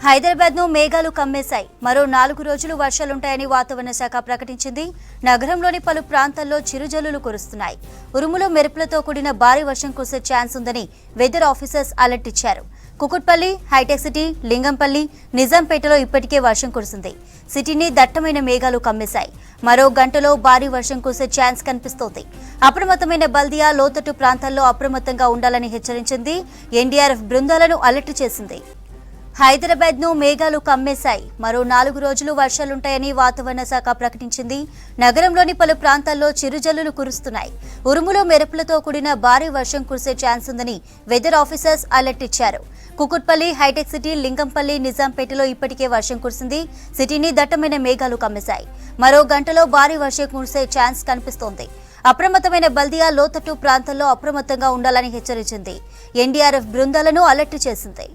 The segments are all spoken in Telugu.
హైదరాబాద్ను మేఘాలు కమ్మేశాయి. మరో 4 రోజులు వర్షాలుంటాయని వాతావరణ శాఖ ప్రకటించింది. నగరంలోని పలు ప్రాంతాల్లో చిరుజల్లులు కురుస్తున్నాయి. ఉరుములు మెరుపులతో కూడిన భారీ వర్షం కురిసే ఛాన్స్ ఉందని వెదర్ ఆఫీసర్స్ అలర్ట్ ఇచ్చారు. కుకుట్పల్లి, హైటెక్ సిటీ, లింగంపల్లి, నిజాంపేటలో ఇప్పటికే వర్షం కురిసింది. సిటీని దట్టమైన మేఘాలు కమ్మేశాయి. మరో గంటలో భారీ వర్షం కురిసే ఛాన్స్ కనిపిస్తోంది. అప్రమత్తమైన బల్దియా, లోతట్టు ప్రాంతాల్లో అప్రమత్తంగా ఉండాలని హెచ్చరించింది. ఎన్డీఆర్ఎఫ్ బృందాలను అలర్ట్ చేసింది. హైదరాబాద్ను మేఘాలు కమ్మేశాయి. మరో 4 రోజులు వర్షాలుంటాయని వాతావరణ శాఖ ప్రకటించింది. నగరంలోని పలు ప్రాంతాల్లో చిరుజల్లులు కురుస్తున్నాయి. ఉరుములు మెరుపులతో కూడిన భారీ వర్షం కురిసే ఛాన్స్ ఉందని వెదర్ ఆఫీసర్స్ అలర్ట్ ఇచ్చారు. కుకుట్పల్లి, హైటెక్ సిటీ, లింగంపల్లి, నిజాంపేటలో ఇప్పటికే వర్షం కురిసింది. సిటీని దట్టమైన మేఘాలు కమ్మేశాయి. మరో గంటలో భారీ వర్షం కురిసే ఛాన్స్ కనిపిస్తోంది. అప్రమత్తమైన బల్దియా, లోతట్టు ప్రాంతాల్లో అప్రమత్తంగా ఉండాలని హెచ్చరించింది. ఎన్డీఆర్ఎఫ్ బృందాలను అలర్ట్ చేసింది.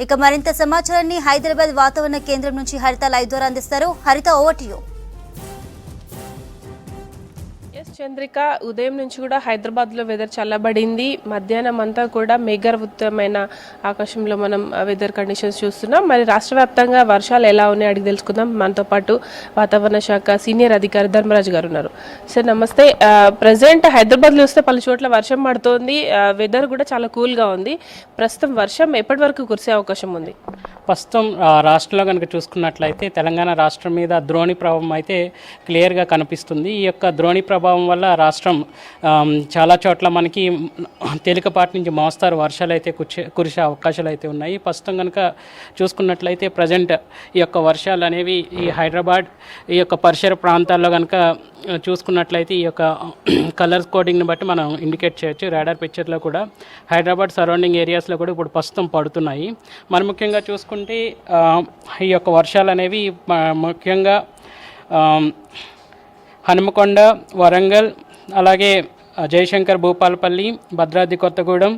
ఇక మరింత సమాచారాన్ని హైదరాబాద్ వాతావరణ కేంద్రం నుంచి హరిత లైవ్ ద్వారా అందిస్తారు. హరిత, ఓవర్ టు యు. చంద్రిక, ఉదయం నుంచి కూడా హైదరాబాద్లో వెదర్ చల్లబడింది. మధ్యాహ్నం అంతా కూడా మేఘావృతమైన ఆకాశంలో మనం వెదర్ కండిషన్స్ చూస్తున్నాం. మరి రాష్ట్ర వ్యాప్తంగా వర్షాలు ఎలా ఉన్నాయో అడిగి తెలుసుకుందాం. మనతో పాటు వాతావరణ శాఖ సీనియర్ అధికారి ధర్మరాజు గారు ఉన్నారు. సార్ నమస్తే. ప్రజెంట్ హైదరాబాద్లో వస్తే పలు చోట్ల వర్షం పడుతోంది. వెదర్ కూడా చాలా కూల్గా ఉంది. ప్రస్తుతం వర్షం ఎప్పటి వరకు కురిసే అవకాశం ఉంది? ప్రస్తుతం రాష్ట్రంలో కనుక చూసుకున్నట్లయితే తెలంగాణ రాష్ట్రం మీద ద్రోణి ప్రభావం అయితే క్లియర్గా కనిపిస్తుంది. ఈ యొక్క ద్రోణి ప్రభావం వల్ల రాష్ట్రం చాలా చోట్ల మనకి తేలికపాటి నుంచి మోస్తారు వర్షాలు అయితే కురిసే అవకాశాలు అయితే ఉన్నాయి. ప్రస్తుతం కనుక చూసుకున్నట్లయితే ప్రజెంట్ ఈ యొక్క వర్షాలు అనేవి ఈ హైదరాబాద్ ఈ యొక్క పరిసర ప్రాంతాల్లో కనుక చూసుకున్నట్లయితే ఈ యొక్క కలర్స్ కోడింగ్ని బట్టి మనం ఇండికేట్ చేయొచ్చు. రాడార్ పిక్చర్లో కూడా హైదరాబాద్ సరౌండింగ్ ఏరియాస్లో కూడా ఇప్పుడు ప్రస్తుతం పడుతున్నాయి. మరి ముఖ్యంగా చూసుకుంటే ఈ యొక్క వర్షాలు అనేవి ముఖ్యంగా హనుమకొండ, వరంగల్, అలాగే జయశంకర్, భూపాలపల్లి, భద్రాద్రి కొత్తగూడెం,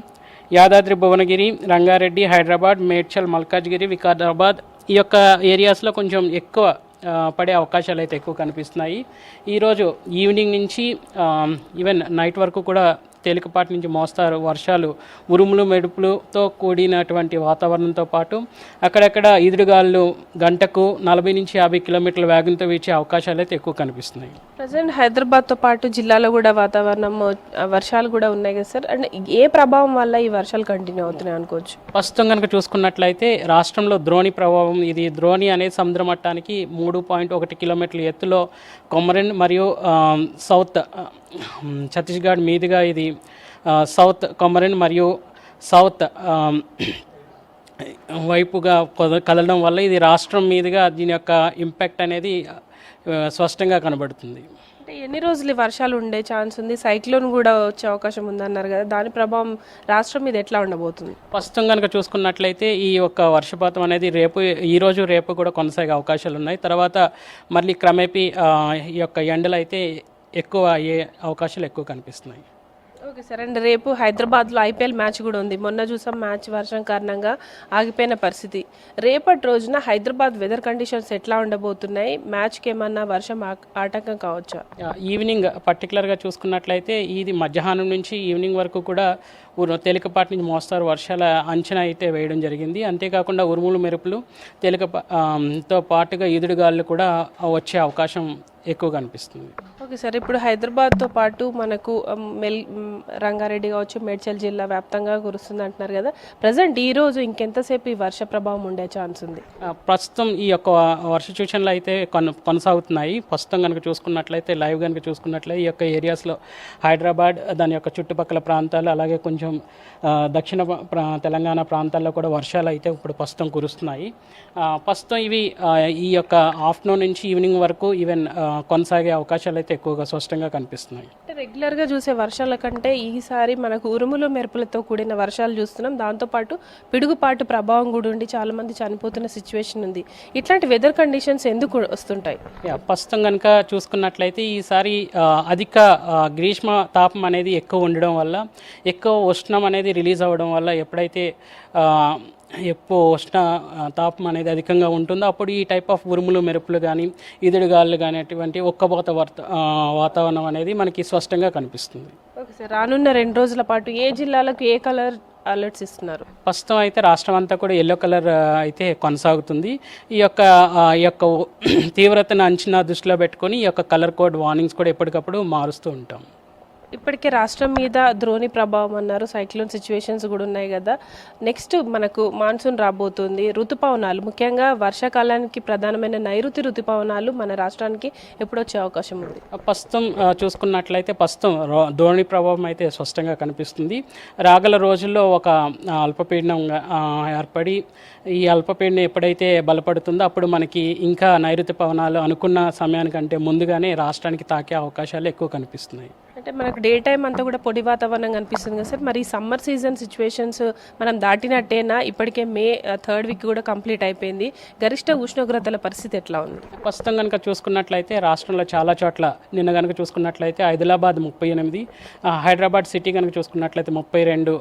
యాదాద్రి భువనగిరి, రంగారెడ్డి, హైదరాబాద్, మేడ్చల్, మల్కాజ్గిరి, వికారాబాద్ ఈ యొక్క ఏరియాస్లో కొంచెం ఎక్కువ పడే అవకాశాలు అయితే ఎక్కువ కనిపిస్తున్నాయి. ఈరోజు ఈవినింగ్ నుంచి ఈవెన్ నైట్ వరకు కూడా తేలికపాటి నుంచి మోస్తారు వర్షాలు, ఉరుములు మెరుపులతో కూడినటువంటి వాతావరణంతో పాటు అక్కడక్కడ ఈదురుగాలు గంటకు 40 నుంచి 50 కిలోమీటర్ల వేగంతో వీచే అవకాశాలు అయితే ఎక్కువ కనిపిస్తున్నాయి. ప్రజెంట్ హైదరాబాద్తో పాటు జిల్లాలో కూడా వాతావరణం వర్షాలు కూడా ఉన్నాయి కదా సార్, అంటే ఏ ప్రభావం వల్ల ఈ వర్షాలు కంటిన్యూ అవుతున్నాయి అనుకోవచ్చు? ప్రస్తుతం కనుక చూసుకున్నట్లయితే రాష్ట్రంలో ద్రోణి ప్రభావం, ఇది ద్రోణి అనేది సముద్ర మట్టానికి 3.1 కిలోమీటర్ల ఎత్తులో కొమరిన్ మరియు సౌత్ ఛత్తీస్గఢ్ మీదుగా ఇది సౌత్ కొమరిన్ మరియు సౌత్ వైపుగా కదలడం వల్ల ఇది రాష్ట్రం మీదుగా దీని యొక్క ఇంపాక్ట్ అనేది స్పష్టంగా కనబడుతుంది. అంటే ఎన్ని రోజులు వర్షాలు ఉండే ఛాన్స్ ఉంది? సైక్లోన్ కూడా వచ్చే అవకాశం ఉందన్నారు కదా, దాని ప్రభావం రాష్ట్రం మీద ఎట్లా ఉండబోతుంది? ప్రస్తుతం కనుక చూసుకున్నట్లయితే ఈ యొక్క వర్షపాతం అనేది ఈరోజు రేపు కూడా కొనసాగే అవకాశాలు ఉన్నాయి. తర్వాత మళ్ళీ క్రమేపీ ఈ యొక్క ఎండలు అయితే ఎక్కువ అయ్యే అవకాశాలు ఎక్కువ కనిపిస్తున్నాయి. ఓకే సార్, అండ్ రేపు హైదరాబాద్లో ఐపీఎల్ మ్యాచ్ కూడా ఉంది. మొన్న చూసాం మ్యాచ్ వర్షం కారణంగా ఆగిపోయిన పరిస్థితి. రేపటి రోజున హైదరాబాద్ వెదర్ కండిషన్స్ ఎట్లా ఉండబోతున్నాయి? మ్యాచ్కి ఏమన్నా వర్షం ఆటంకం కావచ్చా? ఈవినింగ్ పర్టికులర్గా చూసుకున్నట్లయితే ఇది మధ్యాహ్నం నుంచి ఈవినింగ్ వరకు కూడా తేలికపాటి నుంచి మోస్తారు వర్షాల అంచనా అయితే వేయడం జరిగింది. అంతేకాకుండా ఉరుములు మెరుపులు తో పాటుగా ఈదురుగాలు కూడా వచ్చే అవకాశం ఎక్కువ కనిపిస్తుంది. ఓకే సార్, ఇప్పుడు హైదరాబాద్తో పాటు మనకు రంగారెడ్డి కావచ్చు, మేడ్చల్ జిల్లా వ్యాప్తంగా కురుస్తుంది అంటున్నారు కదా, ప్రజెంట్ ఈరోజు ఇంకెంతసేపు ఈ వర్ష ప్రభావం ఉండే ఛాన్స్ ఉంది? ప్రస్తుతం ఈ యొక్క వర్ష సూచనలు అయితే కొనసాగుతున్నాయి. ప్రస్తుతం కనుక చూసుకున్నట్లయితే లైవ్ కనుక చూసుకున్నట్లయితే ఈ యొక్క ఏరియాస్లో హైదరాబాద్ దాని యొక్క చుట్టుపక్కల ప్రాంతాలు అలాగే కొంచెం దక్షిణ తెలంగాణ ప్రాంతాల్లో కూడా వర్షాలు అయితే ఇప్పుడు ప్రస్తుతం కురుస్తున్నాయి. ప్రస్తుతం ఇవి ఈ యొక్క ఆఫ్టర్నూన్ నుంచి ఈవినింగ్ వరకు ఈవెన్ కొనసాగే అవకాశాలు అయితే ఎక్కువగా స్పష్టంగా కనిపిస్తున్నాయి. రెగ్యులర్గా చూసే వర్షాల కంటే ఈసారి మనకు ఉరుములు మెరుపులతో కూడిన వర్షాలు చూస్తున్నాం. దాంతోపాటు పిడుగుపాటు ప్రభావం కూడా ఉండి చాలామంది చనిపోతున్న సిచ్యువేషన్ ఉంది. ఇట్లాంటి వెదర్ కండిషన్స్ ఎందుకు వస్తుంటాయి? ప్రస్తుతం కనుక చూసుకున్నట్లయితే ఈసారి అధిక గ్రీష్మ తాపం అనేది ఎక్కువ ఉండడం వల్ల, ఎక్కువ ఉష్ణం అనేది రిలీజ్ అవ్వడం వల్ల ఎప్పుడైతే ఎక్కువ ఉష్ణ తాపం అనేది అధికంగా ఉంటుందో అప్పుడు ఈ టైప్ ఆఫ్ ఉరుములు మెరుపులు కానీ ఈదురుగాలు కానీ అటువంటి ఒక్కబోత వాతావరణం అనేది మనకి స్పష్టంగా కనిపిస్తుంది. ఓకే సార్, రానున్న 2 రోజుల పాటు ఏ జిల్లాలకు ఏ కలర్ అలర్ట్స్ ఇస్తున్నారు? ప్రస్తుతం అయితే రాష్ట్రం అంతా కూడా ఎల్లో కలర్ అయితే కొనసాగుతుంది. ఈ యొక్క తీవ్రతను అంచనా దృష్టిలో పెట్టుకొని ఈ యొక్క కలర్ కోడ్ వార్నింగ్స్ కూడా ఎప్పటికప్పుడు మారుస్తూ ఉంటాం. ఇప్పటికే రాష్ట్రం మీద ద్రోణి ప్రభావం అన్నారు, సైక్లోన్ సిచ్యువేషన్స్ కూడా ఉన్నాయి కదా. నెక్స్ట్ మనకు మాన్సూన్ రాబోతుంది, ఋతుపవనాలు ముఖ్యంగా వర్షాకాలానికి ప్రధానమైన నైరుతి ఋతుపవనాలు మన రాష్ట్రానికి ఎప్పుడు వచ్చే అవకాశం ఉంది? ప్రస్తుతం చూసుకున్నట్లయితే ప్రస్తుతం ద్రోణి ప్రభావం అయితే స్పష్టంగా కనిపిస్తుంది. రాగల రోజుల్లో ఒక అల్పపీడనంగా ఏర్పడి ఈ అల్పపీడనం ఎప్పుడైతే బలపడుతుందో అప్పుడు మనకి ఇంకా నైరుతి పవనాలు అనుకున్న సమయానికంటే ముందుగానే రాష్ట్రానికి తాకే అవకాశాలు ఎక్కువ కనిపిస్తున్నాయి. అంటే మనకు డే టైం అంతా కూడా పొడి వాతావరణం కనిపిస్తుంది కదా సార్. మరి సమ్మర్ సీజన్ సిచ్యువేషన్స్ మనం దాటినట్టేనా? ఇప్పటికే మే 3rd వీక్ కూడా కంప్లీట్ అయిపోయింది. గరిష్ట ఉష్ణోగ్రతల పరిస్థితి ఎట్లా ఉంది? ప్రస్తుతం కనుక చూసుకున్నట్లయితే రాష్ట్రంలో చాలా చోట్ల నిన్న కనుక చూసుకున్నట్లయితే ఆదిలాబాద్ 38, హైదరాబాద్ సిటీ కనుక చూసుకున్నట్లయితే 32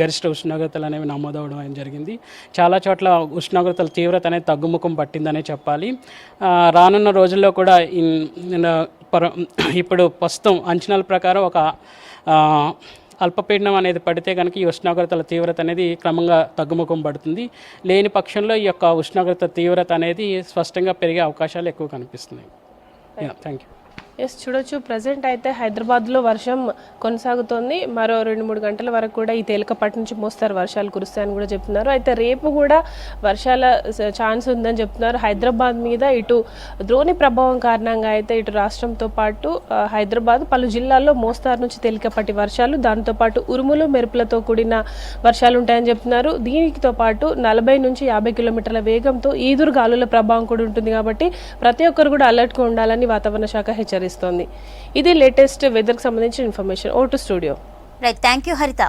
గరిష్ట ఉష్ణోగ్రతలు అనేవి నమోదవడం జరిగింది. చాలా చోట్ల ఉష్ణోగ్రతల తీవ్రత అనేది తగ్గుముఖం పట్టిందనే చెప్పాలి. రానున్న రోజుల్లో కూడా ఇప్పుడు ప్రస్తుతం అంచనాల ప్రకారం ఒక అల్పపీడనం అనేది పడితే కనుక ఈ ఉష్ణోగ్రతల తీవ్రత అనేది క్రమంగా తగ్గుముఖం పడుతుంది. లేని పక్షంలో ఈ యొక్క ఉష్ణోగ్రత తీవ్రత అనేది స్పష్టంగా పెరిగే అవకాశాలు ఎక్కువ కనిపిస్తున్నాయి. Thank you. ఎస్, చూడొచ్చు ప్రజెంట్ అయితే హైదరాబాద్లో వర్షం కొనసాగుతోంది. మరో 2-3 గంటల వరకు కూడా ఈ తేలికపాటి నుంచి మోస్తారు వర్షాలు కురుస్తాయని కూడా చెప్తున్నారు. అయితే రేపు కూడా వర్షాల ఛాన్స్ ఉందని చెప్తున్నారు. హైదరాబాద్ మీద ఇటు ద్రోణి ప్రభావం కారణంగా అయితే ఇటు రాష్ట్రంతో పాటు హైదరాబాద్ పలు జిల్లాల్లో మోస్తారు నుంచి తేలికపాటి వర్షాలు, దాంతోపాటు ఉరుములు మెరుపులతో కూడిన వర్షాలు ఉంటాయని చెప్తున్నారు. దీనితో పాటు 40 నుంచి 50 కిలోమీటర్ల వేగంతో ఈదురు గాలుల ప్రభావం కూడా ఉంటుంది. కాబట్టి ప్రతి ఒక్కరు కూడా అలర్ట్గా ఉండాలని వాతావరణ శాఖ హెచ్చరిస్తోంది. ఇది లేటెస్ట్ వెదర్కి సంబంధించిన information. Over to studio. Right, thank you హరిత.